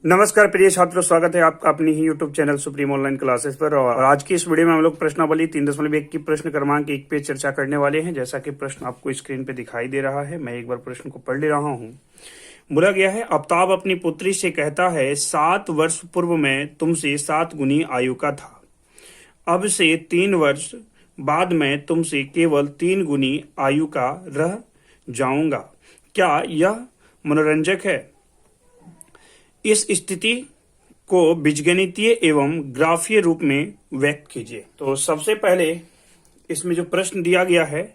नमस्कार प्रिय छात्रों, स्वागत है आपका अपनी ही YouTube channel Supreme Online Classes पर। और आज की इस वीडियो में हम लोग प्रश्नावली 3.1 की प्रश्न क्रमांक 1 पे चर्चा करने वाले हैं। जैसा कि प्रश्न आपको स्क्रीन पे दिखाई दे रहा है, मैं एक बार प्रश्न को पढ़ ले रहा हूँ। बोला गया है, आफ्ताब अपनी पुत्री से कहता है 7 वर्ष पूर्व में तुमसे 7 गुनी आयु का था। अब से 3 वर्ष बाद में तुमसे केवल 3 गुनी आयु का रह जाऊंगा। क्या यह मनोरंजक है? इस स्थिति को बीजगणितीय एवं ग्राफीय रूप में व्यक्त कीजिए। तो सबसे पहले इसमें जो प्रश्न दिया गया है,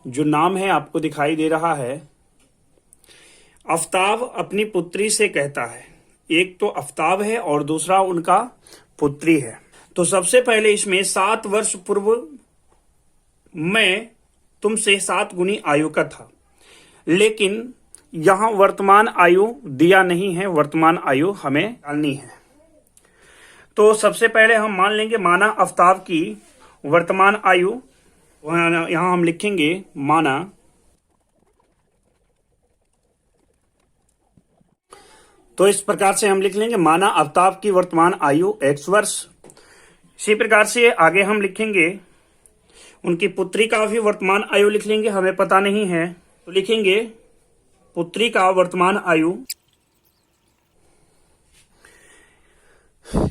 जो नाम है आपको दिखाई दे रहा है, आफ्ताब अपनी पुत्री से कहता है। एक तो आफ्ताब है और दूसरा उनका पुत्री है। तो सबसे पहले इसमें 7 वर्ष पूर्व मैं तुमसे 7 गुनी आयु का था, लेकिन यहां वर्तमान आयु दिया नहीं है, वर्तमान आयु हमें डालनी है। तो सबसे पहले हम मान लेंगे माना आफ्ताब की वर्तमान आयु, यहां हम लिखेंगे माना तो इस प्रकार से हम लिख लेंगे माना आफ्ताब की वर्तमान आयु x वर्ष। इसी प्रकार से आगे हम लिखेंगे उनकी पुत्री का भी वर्तमान आयु लिख लेंगे, हमें पता नहीं है तो लिखेंगे पुत्री का वर्तमान आयु।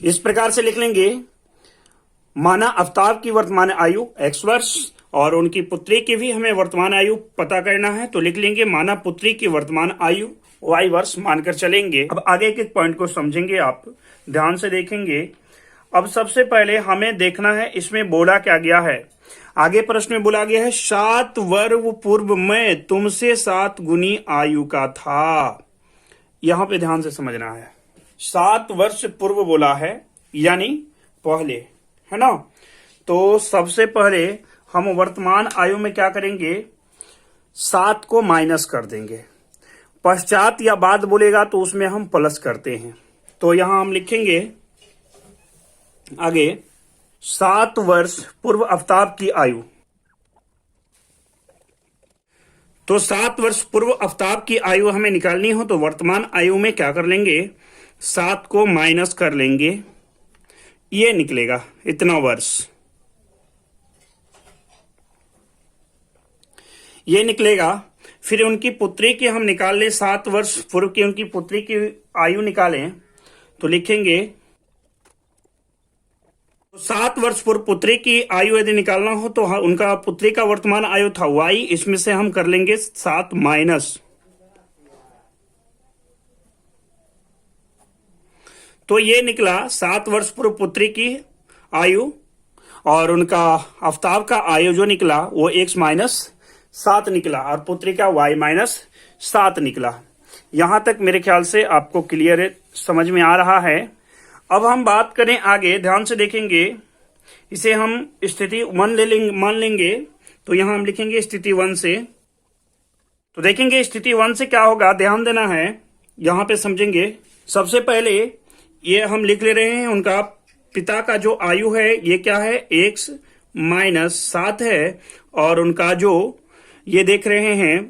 इस प्रकार से लिख लेंगे माना आफ्ताब की वर्तमान आयु x वर्ष और उनकी पुत्री की भी हमें वर्तमान आयु पता करना है, तो लिख लेंगे माना पुत्री की वर्तमान आयु y वर्ष मानकर चलेंगे। अब आगे एक पॉइंट को समझेंगे, आप ध्यान से देखेंगे। अब सबसे पहले हमें देखना है इसमें बोला क्या गया है। आगे प्रश्न में बोला गया है 7 वर्ष पूर्व में तुमसे 7 गुनी आयु का था। यहां पे ध्यान से समझना है, 7 वर्ष पूर्व बोला है यानी पहले, है ना। तो सबसे पहले हम वर्तमान आयु में क्या करेंगे, 7 को माइनस कर देंगे। पश्चात या बाद बोलेगा तो उसमें हम प्लस करते हैं। तो यहां हम लिखेंगे आगे 7 वर्ष पूर्व आफ्ताब की आयु। तो 7 वर्ष पूर्व आफ्ताब की आयु हमें निकालनी हो तो वर्तमान आयु में क्या कर लेंगे, 7 को माइनस कर लेंगे, ये निकलेगा इतना वर्ष, ये निकलेगा। फिर उनकी पुत्री की हम निकाल लें, 7 वर्ष पूर्व की उनकी पुत्री की आयु निकालें तो लिखेंगे 7 वर्ष पूर्व पुत्री की आयु यदि निकालना हो तो उनका पुत्री का वर्तमान आयु था y, इसमें से हम कर लेंगे 7 माइनस, तो ये निकला 7 वर्ष पूर्व पुत्री की आयु और उनका आफ्ताब का आयु जो निकला वो x माइनस 7 निकला और पुत्री का y माइनस 7 निकला। यहां तक मेरे ख्याल से आपको क्लियर समझ में आ रहा है। अब हम बात करें आगे, ध्यान से देखेंगे। इसे हम स्थिति 1 मान लेंगे, तो यहां हम लिखेंगे स्थिति 1 से। तो देखेंगे स्थिति 1 से क्या होगा, ध्यान देना है, यहां पे समझेंगे। सबसे पहले ये हम लिख ले रहे हैं उनका पिता का जो आयु है ये क्या है, x माइनस 7 है, और उनका जो ये देख रहे हैं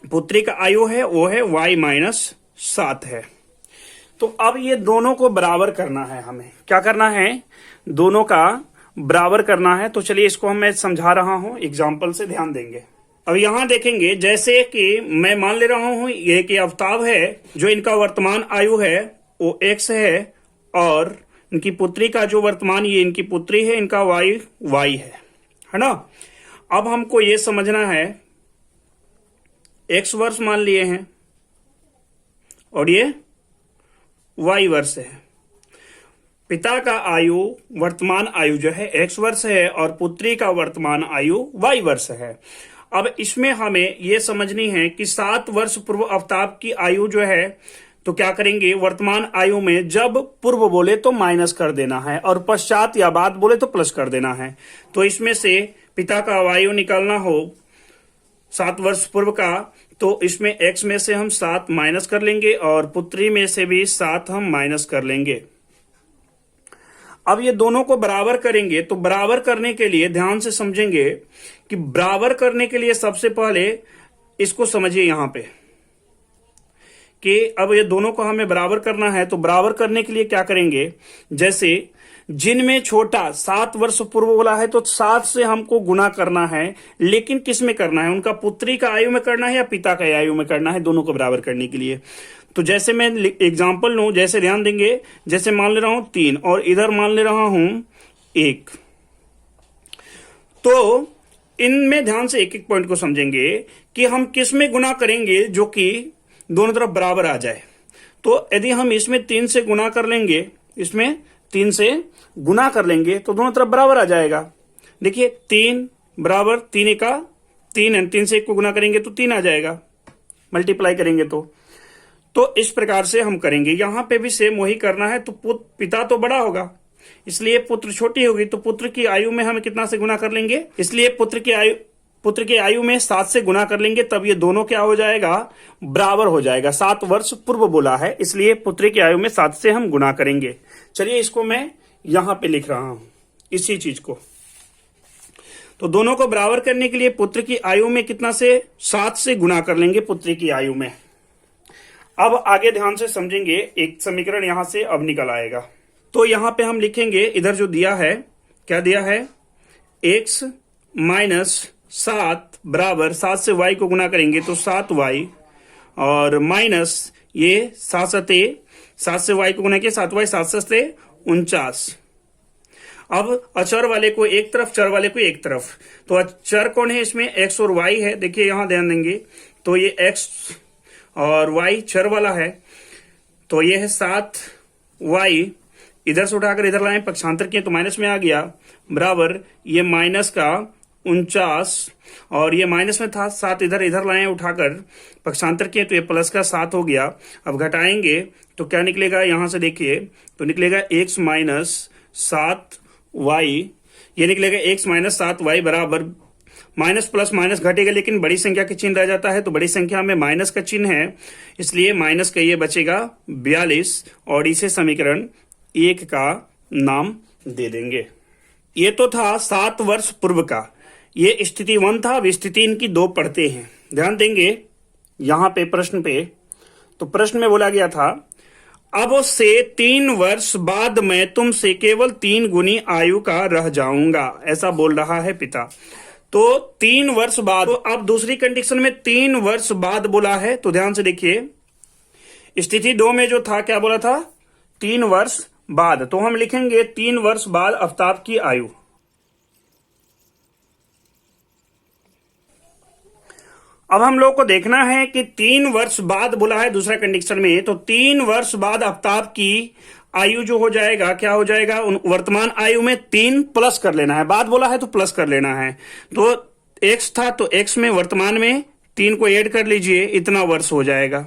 पुत्री का आयु है वो है y माइनस 7 है। तो अब ये दोनों को बराबर करना है, हमें क्या करना है, दोनों का बराबर करना है। तो चलिए इसको मैं समझा रहा हूं, एग्जाम्पल से ध्यान देंगे। अब यहां देखेंगे जैसे कि मैं मान ले रहा हूं ये कि आफ्ताब है, जो इनका वर्तमान आयु है वो x है, और इनकी पुत्री का जो वर्तमान, ये इनकी पुत्री है, इनका y है ना। अब हमको ये समझना है x वर्ष मान लिए हैं और ये y वर्ष है। पिता का आयु वर्तमान आयु जो है x वर्ष है और पुत्री का वर्तमान आयु y वर्ष है। अब इसमें हमें यह समझनी है कि 7 वर्ष पूर्व आफ्ताब की आयु जो है, तो क्या करेंगे, वर्तमान आयु में जब पूर्व बोले तो माइनस कर देना है और पश्चात या बाद बोले तो प्लस कर देना है। तो इसमें से पिता का आयु निकालना हो 7 वर्ष पूर्व का, तो इसमें x में से हम 7 माइनस कर लेंगे और पुत्री में से भी 7 हम माइनस कर लेंगे। अब ये दोनों को बराबर करेंगे, तो बराबर करने के लिए ध्यान से समझेंगे कि बराबर करने के लिए सबसे पहले इसको समझिए यहां पे कि अब ये दोनों को हमें बराबर करना है, तो बराबर करने के लिए क्या करेंगे, जैसे जिनमें छोटा 7 वर्ष पूर्व बोला है तो 7 से हमको गुना करना है, लेकिन किस में करना है, उनका पुत्री का आयु में करना है या पिता का आयु में करना है, दोनों को बराबर करने के लिए। तो जैसे मैं एग्जांपल लूं, जैसे ध्यान देंगे, जैसे मान ले रहा हूं 3 और इधर मान ले रहा हूं 1, तो इनमें ध्यान से एक एक पॉइंट को समझेंगे कि हम किस में गुना करेंगे जो कि दोनों तरफ बराबर आ जाए। तो यदि हम इसमें 3 से गुना कर लेंगे, इसमें 3 से गुना कर लेंगे तो दोनों तरफ बराबर आ जाएगा। देखिए 3 बराबर 3 का 3 है, 3 से 1 को गुना करेंगे तो 3 आ जाएगा, मल्टीप्लाई करेंगे तो इस प्रकार से हम करेंगे। यहां पे भी सेम वही करना है। तो पिता तो बड़ा होगा, इसलिए पुत्र छोटी होगी, तो पुत्र की आयु में हम कितना से गुना कर लेंगे, इसलिए पुत्र की आयु में 7 से गुना कर लेंगे, तब ये दोनों क्या हो जाएगा, बराबर हो जाएगा। 7 वर्ष पूर्व बोला है, इसलिए पुत्र की आयु में 7 से हम गुना करेंगे। चलिए इसको मैं यहां पे लिख रहा हूं, इसी चीज को। तो दोनों को बराबर करने के लिए पुत्र की आयु में कितना से 7 से गुना कर लेंगे पुत्री की आयु में। अब आगे ध्यान से समझेंगे, एक समीकरण यहां से अब निकल आएगा। तो यहां पे हम लिखेंगे, इधर जो दिया है, क्या दिया है, x माइनस 7 बराबर 7 से y को गुना करेंगे तो 7y, और माइनस ये 7 से y को गुना किया 7y, 7 49। अब अचर वाले को एक तरफ, चर वाले को एक तरफ। तो चर कौन है इसमें, x और y है। देखिए यहां ध्यान देंगे, तो ये x और y चर वाला है, तो ये है 7y, इधर से उठाकर इधर लाए, पक्षांतर किए तो माइनस में आ गया, बराबर ये माइनस का 49, और ये माइनस में था 7, इधर लाए उठाकर पक्षांतर किए तो ये प्लस का 7 हो गया। अब घटाएंगे तो क्या निकलेगा, यहां से देखिए तो निकलेगा x माइनस 7y, ये निकलेगा x माइनस 7y बराबर, माइनस प्लस माइनस घटेगा लेकिन बड़ी संख्या के चिन्ह रह जाता है, तो बड़ी संख्या में माइनस का चिन्ह है, इसलिए माइनस का ये बचेगा 42, और इसे समीकरण 1 का नाम दे देंगे। ये तो था 7 वर्ष पूर्व का, ये स्थिति 1 था। अब स्थिति इनकी 2 पढ़ते हैं, ध्यान देंगे यहां पे प्रश्न पे। तो प्रश्न में बोला गया था, अब से 3 वर्ष बाद मैं तुमसे केवल 3 गुनी आयु का रह जाऊंगा, ऐसा बोल रहा है पिता। तो 3 वर्ष बाद, तो अब दूसरी कंडीशन में 3 वर्ष बाद बोला है, तो ध्यान से देखिए, स्थिति 2 में जो था क्या बोला था, 3 वर्ष बाद, तो हम लिखेंगे 3 वर्ष बाद आफ्ताब की आयु। अब हम लोग को देखना है कि 3 वर्ष बाद बोला है दूसरा कंडीशन में, तो 3 वर्ष बाद आफ्ताब की आयु जो हो जाएगा, क्या हो जाएगा, वर्तमान आयु में 3 प्लस कर लेना है, बाद बोला है तो प्लस कर लेना है। तो x था तो x में वर्तमान में 3 को ऐड कर लीजिए, इतना वर्ष हो जाएगा।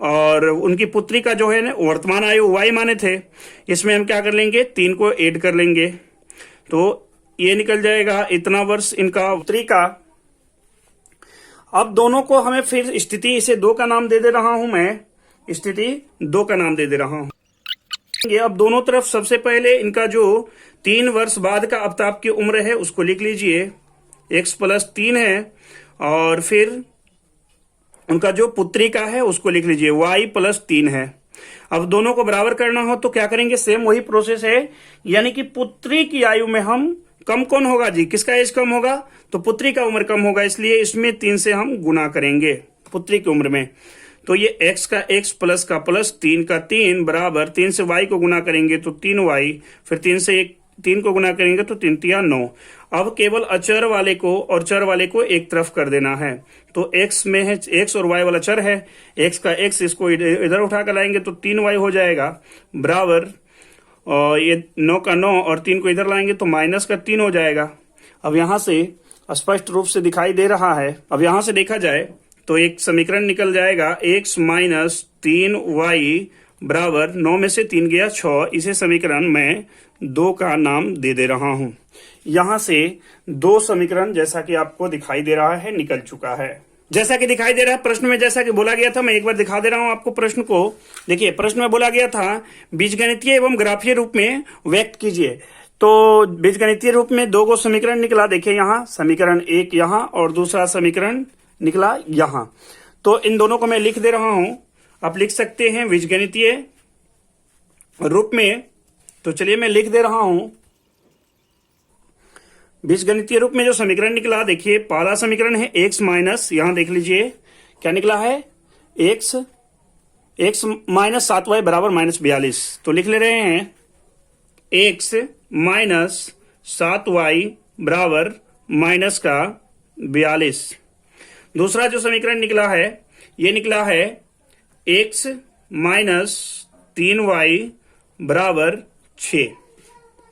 और उनकी पुत्री का जो है ना वर्तमान आयु y माने थे, इसमें हम क्या कर लेंगे, 3 को ऐड कर लेंगे, तो ये निकल जाएगा इतना वर्ष इनका पुत्री का। अब दोनों को हमें फिर स्थिति, इसे 2 का नाम दे दे रहा हूं मैं, स्थिति 2 का नाम दे दे रहा हूं। अब दोनों तरफ सबसे पहले इनका जो 3 वर्ष बाद का आफ्ताब की उम्र है उसको लिख लीजिए, x प्लस 3 है, और फिर उनका जो पुत्री का है उसको लिख लीजिए y प्लस 3 है। अब दोनों को बराबर करना हो तो क्या करेंगे, सेम वही प्रोसेस है, यानी कि पुत्री की आयु में हम कम कौन होगा जी, किसका एज कम होगा, तो पुत्री का उम्र कम होगा, इसलिए इसमें 3 से हम गुना करेंगे पुत्री की उम्र में। तो ये x का x प्लस का प्लस 3 का 3 बराबर 3 से y को गुना करेंगे तो 3y, फिर 3 से 3 को गुना करेंगे तो 3 तिया 9। अब केवल अचर वाले को और चर वाले को एक तरफ कर देना है, तो x में है x और y वाला चर है, x का x, इसको इधर उठा कर लाएंगे तो 3y हो जाएगा, बराबर और ये 9 का 9 और 3 को इधर लाएंगे तो माइनस का 3 हो जाएगा। अब यहां से स्पष्ट रूप से दिखाई दे रहा है। अब यहां से देखा जाए तो एक समीकरण निकल जाएगा, x माइनस 3y बराबर 9 में से 3 गया 6, इसे समीकरण मैं 2 का नाम दे दे रहा हूं। यहां से 2 समीकरण जैसा कि आपको दिखाई दे रहा है निकल चुका है, जैसा कि दिखाई दे रहा है प्रश्न में, जैसा कि बोला गया था। मैं एक बार दिखा दे रहा हूं आपको प्रश्न को। देखिए प्रश्न में बोला गया था बीजगणितीय एवं ग्राफीय रूप में व्यक्त कीजिए, तो बीजगणितीय रूप में 2 को समीकरण निकला। देखिए यहाँ समीकरण 1 यहाँ और दूसरा समीकरण निकला यहाँ, तो इन दोनों को मैं लिख दे रहा हूं। आप लिख सकते हैं बीजगणितीय रूप में। तो चलिए मैं लिख दे रहा हूं। बीजगणितीय रूप में जो समीकरण निकला, देखिए पहला समीकरण है x माइनस, यहां देख लीजिए क्या निकला है, x माइनस 7y बराबर -42। तो लिख ले रहे हैं x माइनस 7y बराबर माइनस का 42। दूसरा जो समीकरण निकला है, ये निकला है x माइनस 3y बराबर 6।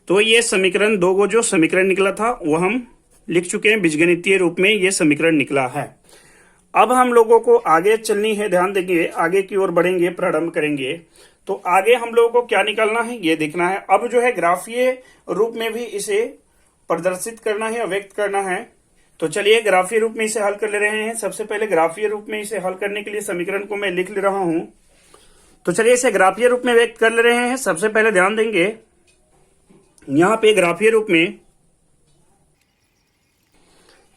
तो ये समीकरण दो गो जो समीकरण निकला था वो हम लिख चुके हैं। बीजगणितीय रूप में ये समीकरण निकला है। अब हम लोगों को आगे चलनी है, ध्यान देंगे, आगे की ओर बढ़ेंगे, प्रारंभ करेंगे। तो आगे हम लोगों को क्या निकालना है ये देखना है। अब जो है ग्राफीय रूप में भी इसे प्रदर्शित करना है, व्यक्त करना है। तो चलिए ग्राफीय रूप में इसे हल कर ले रहे हैं। सबसे पहले ग्राफीय रूप में इसे हल करने के लिए समीकरण को मैं लिख ले रहा हूं। तो चलिए इसे ग्राफीय रूप में व्यक्त कर ले रहे हैं। सबसे पहले ध्यान देंगे यहां पे ग्राफीय रूप में,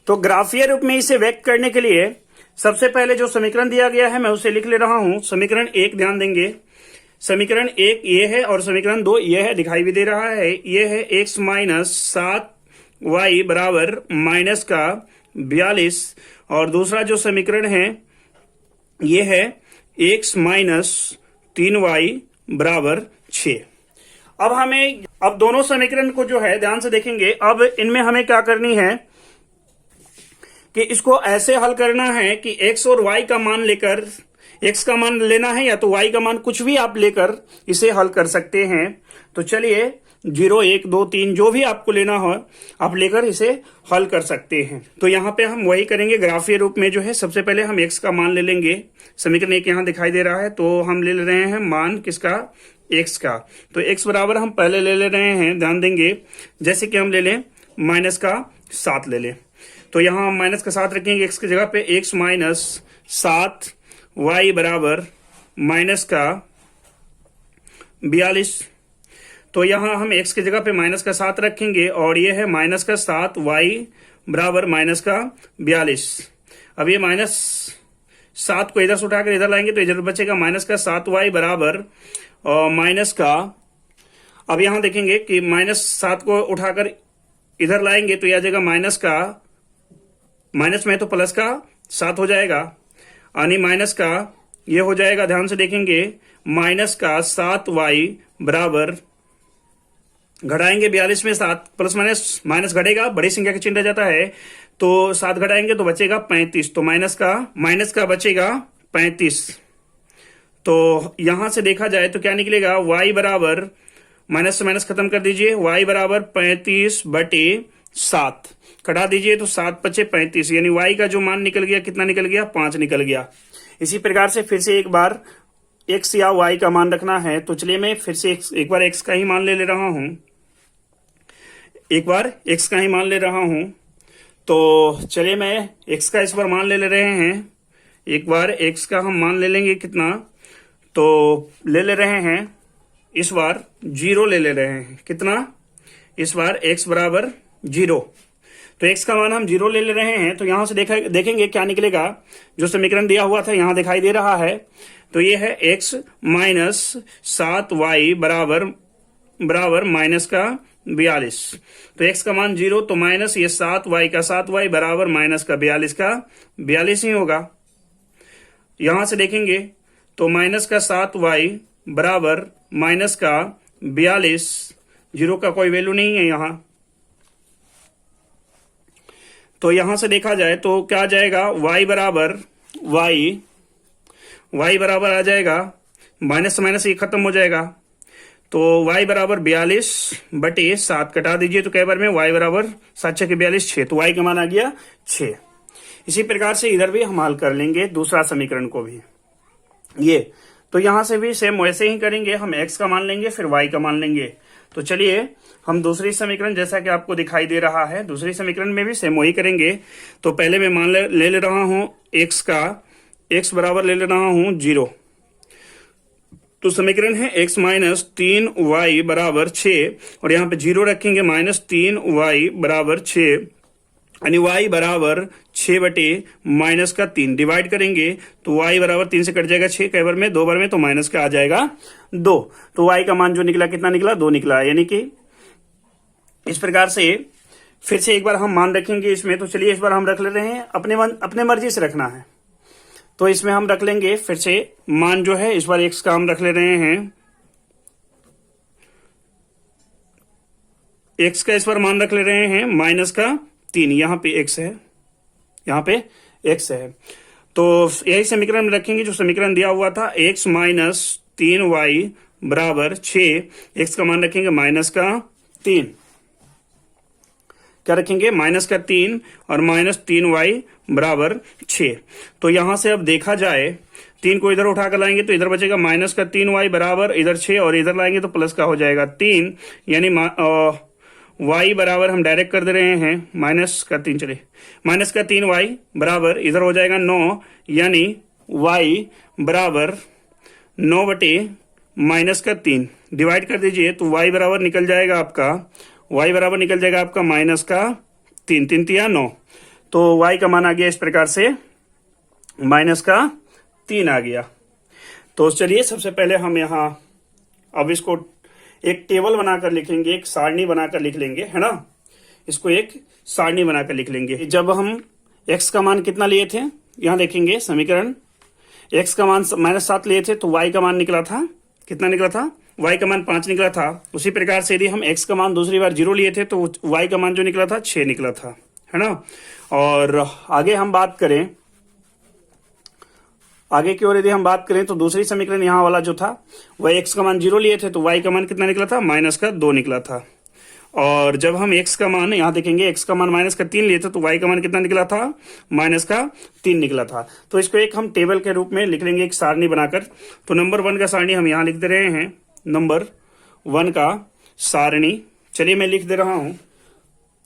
तो ग्राफीय रूप में इसे व्यक्त करने के लिए सबसे पहले जो समीकरण दिया गया है मैं उसे लिख ले रहा हूं। समीकरण 1 ध्यान देंगे, समीकरण 1 ये है और समीकरण 2 ये है, दिखाई भी दे रहा है। ये है x माइनस 7y बराबर माइनस का 42 और दूसरा जो समीकरण है ये है x माइनस 3y बराबर 6। अब दोनों समीकरण को जो है ध्यान से देखेंगे। अब इनमें हमें क्या करनी है कि इसको ऐसे हल करना है कि x और y का मान लेकर, x का मान लेना है या तो y का मान, कुछ भी आप लेकर इसे हल कर सकते हैं। तो चलिए 0, 1, 2, 3 जो भी आपको लेना हो आप लेकर इसे हल कर सकते हैं। तो यहां पे हम वही करेंगे ग्राफीय रूप में। जो है सबसे पहले हम x का मान ले लेंगे। समीकरण 1 यहां दिखाई दे रहा है, तो हम ले रहे हैं मान किसका, x का। तो x बराबर हम पहले ले रहे हैं, ध्यान देंगे, जैसे कि हम ले लें माइनस का 7 ले लें। तो यहां हम माइनस का 7 रखेंगे x की जगह पे, x माइनस 7y बराबर माइनस का 42। तो यहां हम x की जगह पे माइनस का 7 रखेंगे और ये है माइनस का 7y बराबर माइनस का 42। अब ये माइनस 7 को इधर से उठाकर इधर लाएंगे तो इधर बचेगा माइनस का 7y बराबर माइनस का, अब यहां देखेंगे कि माइनस 7 को उठाकर इधर लाएंगे तो यह आ जाएगा माइनस का, माइनस में तो प्लस का 7 हो जाएगा, यानी माइनस का ये हो जाएगा, ध्यान से देखेंगे, माइनस का 7y बराबर, घटाएंगे 42 में 7 प्लस माइनस, माइनस घटेगा, बड़ी संख्या का चिन्ह रह जाता है, तो 7 घटाएंगे तो बचेगा 35। तो माइनस का बचेगा 35। तो यहां से देखा जाए तो क्या निकलेगा, y बराबर, माइनस से माइनस खत्म कर दीजिए, y बराबर 35/7 कटा दीजिए तो 7 बचे 35, यानी y का जो मान निकल गया कितना निकल गया, 5 निकल गया। इसी प्रकार से फिर से एक बार x या y का मान रखना है। तो चलिए मैं फिर से एक बार x का ही मान ले रहा हूं, एक बार x का ही मान ले रहा हूं। तो चलिए मैं x का इस बार मान ले रहे हैं, एक बार x का हम मान ले लेंगे कितना, तो ले रहे हैं इस बार 0 ले रहे हैं, कितना, इस बार x बराबर 0। तो x का मान हम 0 ले रहे हैं। तो यहां से देखेंगे क्या निकलेगा, जो समीकरण दिया हुआ था यहां दिखाई दे रहा है। तो ये है x माइनस 7y बराबर माइनस का 42। तो x का मान 0, तो माइनस ये 7y का 7y बराबर माइनस का 42 का 42 ही होगा। यहां से देखेंगे तो माइनस का 7y बराबर माइनस का 42, 0 का कोई वैल्यू नहीं है यहां। तो यहां से देखा जाए तो क्या आ जाएगा, y बराबर आ जाएगा, माइनस से माइनस ये खत्म हो जाएगा, तो y बराबर 42/7 कटा दीजिए तो कई बार में y बराबर 7 6 42 6, तो y का मान आ गया 6। इसी प्रकार से इधर भी हम हल कर लेंगे दूसरा समीकरण को भी। ये तो यहां से भी सेम वैसे ही करेंगे, हम x का मान लेंगे फिर y का मान लेंगे। तो चलिए हम दूसरी समीकरण, जैसा कि आपको दिखाई दे रहा है, दूसरी समीकरण में भी सेम वही करेंगे। तो पहले मैं मान ले रहा हूं x का, x बराबर ले रहा हूं 0। तो समीकरण है x माइनस 3y बराबर 6 और यहाँ पे 0 रखेंगे, माइनस 3y बराबर 6 यानी y बराबर 6/-3 डिवाइड करेंगे तो y बराबर 3 से कट जाएगा 6, कई बार में 2 बार में, तो माइनस का आ जाएगा 2। तो y का मान जो निकला कितना निकला, 2 निकला। यानी कि इस प्रकार से फिर से एक बार हम मान रखेंगे इसमें। तो चलिए इस बार हम रख ले रहे हैं, अपने मर्जी से रखना है। तो इसमें हम रख लेंगे फिर से मान जो है, इस बार x का हम रख ले रहे हैं, x का इस बार मान रख ले रहे हैं -3। यहां पे x है, यहां पे x है। तो यही समीकरण में रखेंगे जो समीकरण दिया हुआ था, x - 3y बराबर 6। x का मान रखेंगे -3, क्या रखेंगे, -3 और -3y बराबर 6। तो यहां से अब देखा जाए, 3 को इधर उठाकर लाएंगे तो इधर बचेगा -3y बराबर इधर 6, और इधर लाएंगे तो प्लस का हो जाएगा 3। यानी y बराबर हम डायरेक्ट कर दे रहे हैं -3, चलिए -3y बराबर इधर हो जाएगा 9। यानी y बराबर 9/-3 डिवाइड कर दीजिए तो y बराबर निकल जाएगा आपका, y बराबर निकल जाएगा आपका -3, 3 तिया 9। तो y का मान आ गया इस प्रकार से -3 आ गया। तो चलिए सबसे पहले हम यहाँ अब इसको एक टेबल बनाकर लिखेंगे, एक सारणी बनाकर लिख लेंगे, है ना। इसको एक सारणी बनाकर लिख लेंगे। जब हम x का मान कितना लिए थे, यहाँ देखेंगे समीकरण, x का मान -7 लिए थे तो y का मान निकला था, कितना निकला था, y का मान 5 निकला था। उसी प्रकार से यदि हम x का मान दूसरी बार 0 लिए थे तो y का मान जो निकला था 6 निकला था, है ना। और आगे हम बात करें, आगे की ओर यदि हम बात करें तो दूसरी समीकरण यहाँ वाला जो था, वह x का मान 0 लिए थे तो y का मान कितना निकला था, -2 निकला था। और जब हम x का मान यहाँ देखेंगे, x का मान -3 लिए थे तो y का मान कितना निकला था, -3 निकला था। तो इसको एक हम टेबल के रूप में लिख लेंगे, एक सारणी बनाकर। तो नंबर 1 का सारणी हम यहाँ लिख दे रहे हैं, नंबर 1 का सारणी। चलिए मैं लिख दे रहा हूं।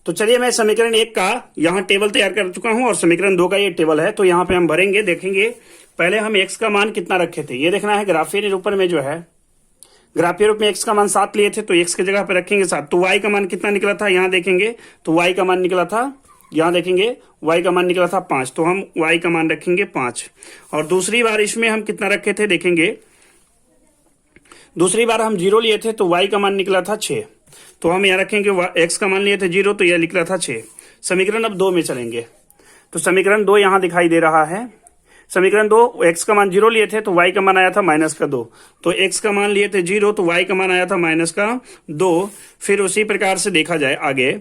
तो चलिए मैं समीकरण 1 का यहाँ टेबल तैयार कर चुका हूं और समीकरण 2 का ये टेबल है। तो यहाँ पे हम भरेंगे, देखेंगे पहले हम x का मान कितना रखे थे, ये देखना है। ग्राफीय निरूपण में जो है, ग्राफीय रूप में x का मान 7 लिए थे तो x की जगह पे रखेंगे 7। तो y का मान कितना निकला था, यहाँ देखेंगे तो y का मान निकला था, यहाँ देखेंगे y का मान निकला था 5। तो हम y का मान रखेंगे 5। और दूसरी बार इसमें हम कितना रखे थे, देखेंगे दूसरी बार हम 0 लिए थे तो y का मान निकला था 6। तो हम यहाँ रखेंगे x का मान लिए थे 0 तो यह निकला था 6। समीकरण अब 2 में चलेंगे। तो समीकरण 2 यहाँ दिखाई दे रहा है। समीकरण 2, x का मान 0 लिए थे तो y का मान आया था -2। तो x का मान लिए थे 0 तो y का मान आया था -2। फिर उसी प्रकार से देखा जाए आगे,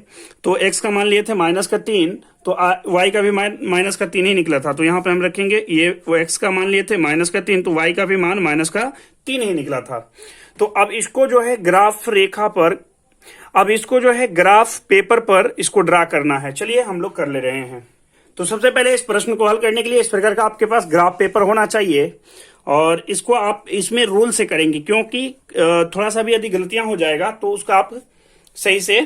तो x का मान लिए थे -3 तो y का भी -3 ही निकला था। तो यहाँ पे हम रखेंगे, ये x का मान लिए थे -3 तो y का भी मान -3 ही निकला था। तो अब इसको जो है ग्राफ रेखा पर, अब इसको जो है ग्राफ पेपर पर इसको ड्रा करना है। चलिए हम लोग कर ले रहे हैं। तो सबसे पहले इस प्रश्न को हल करने के लिए इस प्रकार का आपके पास ग्राफ पेपर होना चाहिए, और इसको आप इसमें रूल से करेंगे, क्योंकि थोड़ा सा भी यदि गलतियां हो जाएगा तो उसका आप सही से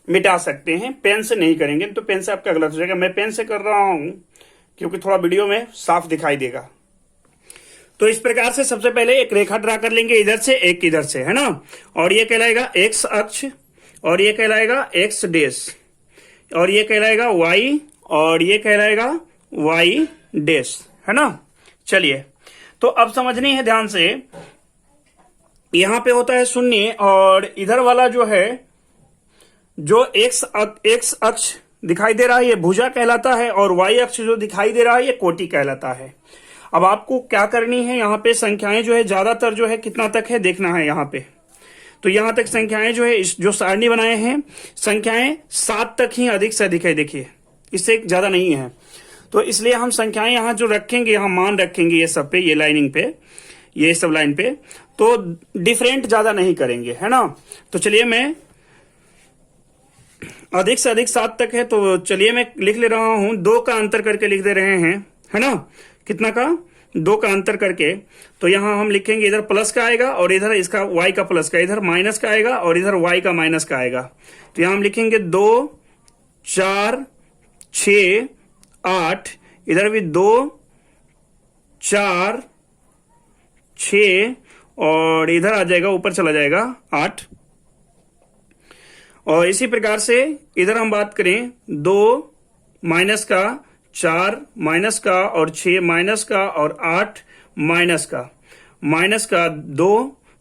मिटा सकते हैं। पेन से नहीं करेंगे तो पेन से आपका गलत हो जाएगा। मैं पेन से कर रहा हूं क्योंकि थोड़ा वीडियो में साफ दिखाई देगा। तो इस प्रकार से सबसे पहले एक रेखा ड्रा कर लेंगे, इधर से एक इधर से, है ना। और ये कहलाएगा x अक्ष, और ये कहलाएगा x डैश, और ये कहलाएगा y, और ये कहलाएगा y डैश, है ना। चलिए तो अब समझनी है ध्यान से, यहां पे होता है 0 और इधर वाला जो है, जो x अक्ष दिखाई दे रहा है ये भुजा कहलाता है, और y अक्ष जो दिखाई दे रहा है ये कोटि कहलाता है। अब आपको क्या करनी है, यहाँ पे संख्याएं जो है ज्यादातर जो है कितना तक है देखना है यहाँ पे। तो यहां तक संख्याएं जो है, इस जो सारणी बनाए हैं संख्याएं 7 तक ही अधिक से अधिक है, देखिए इससे ज्यादा नहीं है। तो इसलिए हम संख्याएं यहां जो रखेंगे, यहां मान रखेंगे ये सब पे, ये लाइनिंग पे, ये सब लाइन पे, तो डिफरेंट ज्यादा नहीं करेंगे, है ना। तो चलिए मैं अधिक से अधिक 7 तक है, तो चलिए मैं लिख ले रहा हूं, 2 का अंतर करके लिख दे रहे हैं, है ना। कितना का, 2 का अंतर करके। तो यहां हम लिखेंगे, इधर प्लस का आएगा और इधर इसका y का प्लस का, इधर माइनस का आएगा और इधर y का माइनस का आएगा। तो यहां हम लिखेंगे 2, 4, 6, 8, इधर भी 2, 4, 6 और इधर आ जाएगा, ऊपर चला जाएगा 8। और इसी प्रकार से इधर हम बात करें 2, माइनस का 4 माइनस का और 6 माइनस का और 8 माइनस का 2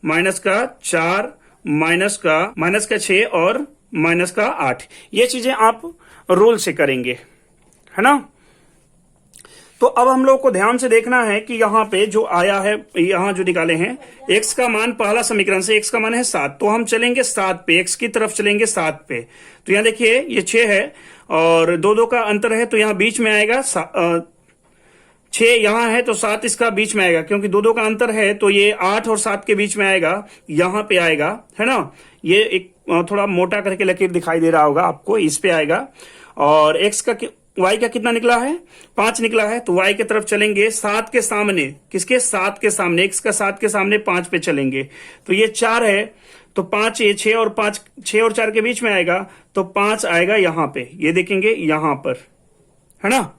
माइनस का 4 माइनस का 6 और माइनस का 8। ये चीजें आप रूल से करेंगे, है ना। तो अब हम लोग को ध्यान से देखना है कि यहाँ पे जो आया है, यहाँ जो निकाले हैं x का मान, पहला समीकरण से x का मान है 7, तो हम चलेंगे 7 पे, x की तरफ चलेंगे 7 पे। तो यहाँ देखिए ये 6 है और 2 का अंतर है, तो यहाँ बीच में आएगा 6 यहाँ है तो 7 इसका बीच में आएगा, क्योंकि 2 का अंतर है तो ये 8 और 7 के बीच में आएगा, यहाँ पे आएगा, है ना। ये एक थोड़ा मोटा करके लकीर दिखाई दे रहा होगा आपको, इस पे आएगा। और x का y का कितना निकला है, 5 निकला है, तो y की तरफ चलेंगे 7 के सामने, किसके 7 के सामने, x का 7 के सामने 5 पे चलेंगे, तो ये 4 है तो 5, ये 6 और 4 के बीच में आएगा, तो 5 आएगा यहाँ पे, ये देखेंगे यहाँ पर, है ना।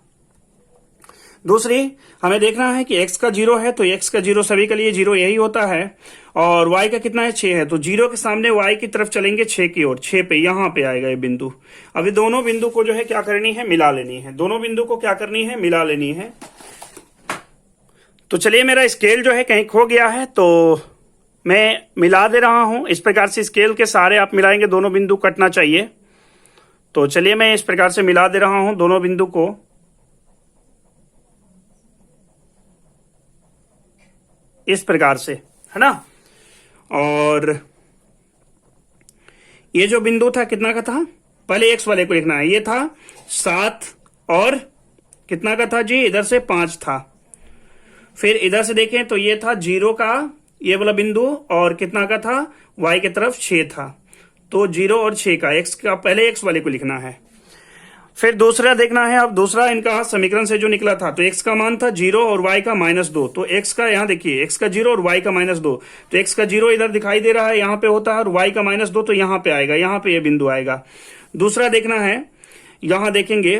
दूसरी हमें देखना है कि x का 0 है तो x का 0 सभी के लिए 0 यही होता है, और y का कितना है 6 है, तो 0 के सामने y की तरफ चलेंगे 6 की ओर, 6 पे यहाँ पे आएगा ये बिंदु। अब ये दोनों बिंदु को जो है क्या करनी है, मिला लेनी है, दोनों बिंदु को क्या करनी है, मिला लेनी है। तो चलिए मेरा स्केल जो है कहीं खो गया है तो मैं मिला दे रहा हूं, इस प्रकार से स्केल के सहारे आप मिलाएंगे, दोनों बिंदु कटना चाहिए। तो चलिए मैं इस प्रकार से मिला दे रहा हूं दोनों बिंदु को, इस प्रकार से, है ना। और ये जो बिंदु था कितना का था, पहले x वाले को लिखना है, ये था 7 और कितना का था जी, इधर से 5 था। फिर इधर से देखें तो ये था 0 का ये वाला बिंदु, और कितना का था, y की तरफ 6 था, तो 0 और 6 का x का पहले x वाले को लिखना है। फिर दूसरा देखना है, अब दूसरा इनका समीकरण से जो निकला था, तो x का मान था 0 और y का -2, तो x का यहाँ देखिए x का 0 और y का -2, तो x का 0 इधर दिखाई दे रहा है, यहाँ पे होता है, और y का -2 तो यहाँ पे आएगा, यहाँ पे ये बिंदु आएगा। दूसरा देखना है, यहाँ देखेंगे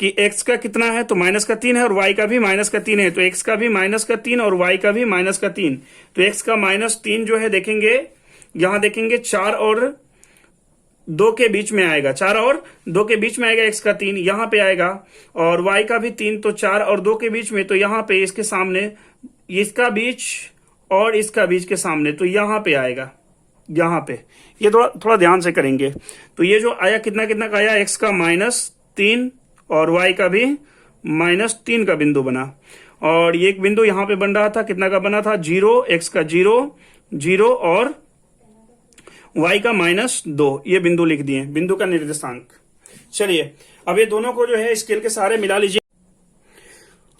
कि x का कितना है, तो -3 है और y का भी -3 है, तो x का भी -3 और y का भी -3, तो x का -3 जो है देखेंगे, यहाँ देखेंगे 4 और 2 के बीच में आएगा, 4 और 2 के बीच में आएगा x का 3, यहाँ पे आएगा, और y का भी 3, तो 4 और 2 के बीच में, तो यहाँ पे इसके सामने, इसका बीच और इसका बीच के सामने, तो यहाँ पे आएगा, यहाँ पे। ये थोड़ा ध्यान से करेंगे। तो ये जो आया कितना कितना का आया, x का -3 और y का भी -3 का बिंदु बना, और ये एक बिंदु यहाँ पे बन रहा था, कितना का बना था, 0, x का 0 और y का -2, ये बिंदु लिख दिए, बिंदु का निर्देशांक। चलिए अब ये दोनों को जो है स्केल के सहारे मिला लीजिए।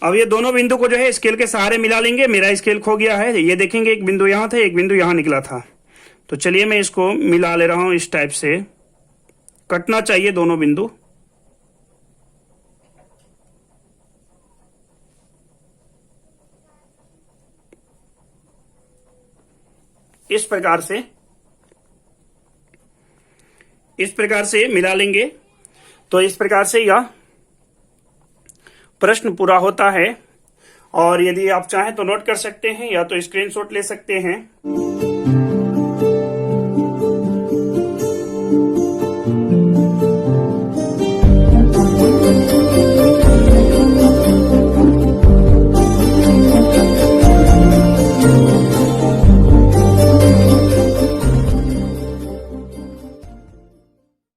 अब ये दोनों बिंदु को जो है स्केल के सहारे मिला लेंगे। मेरा स्केल खो गया है, ये देखेंगे एक बिंदु यहाँ था, एक बिंदु यहाँ निकला था, तो चलिए मैं इसको मिला ले रहा हूं, इस टाइप से कटना चाहिए दोनों बिंदु। इस प्रकार से मिला लेंगे, तो इस प्रकार से यह प्रश्न पूरा होता है। और यदि आप चाहें तो नोट कर सकते हैं, या तो स्क्रीनशॉट ले सकते हैं।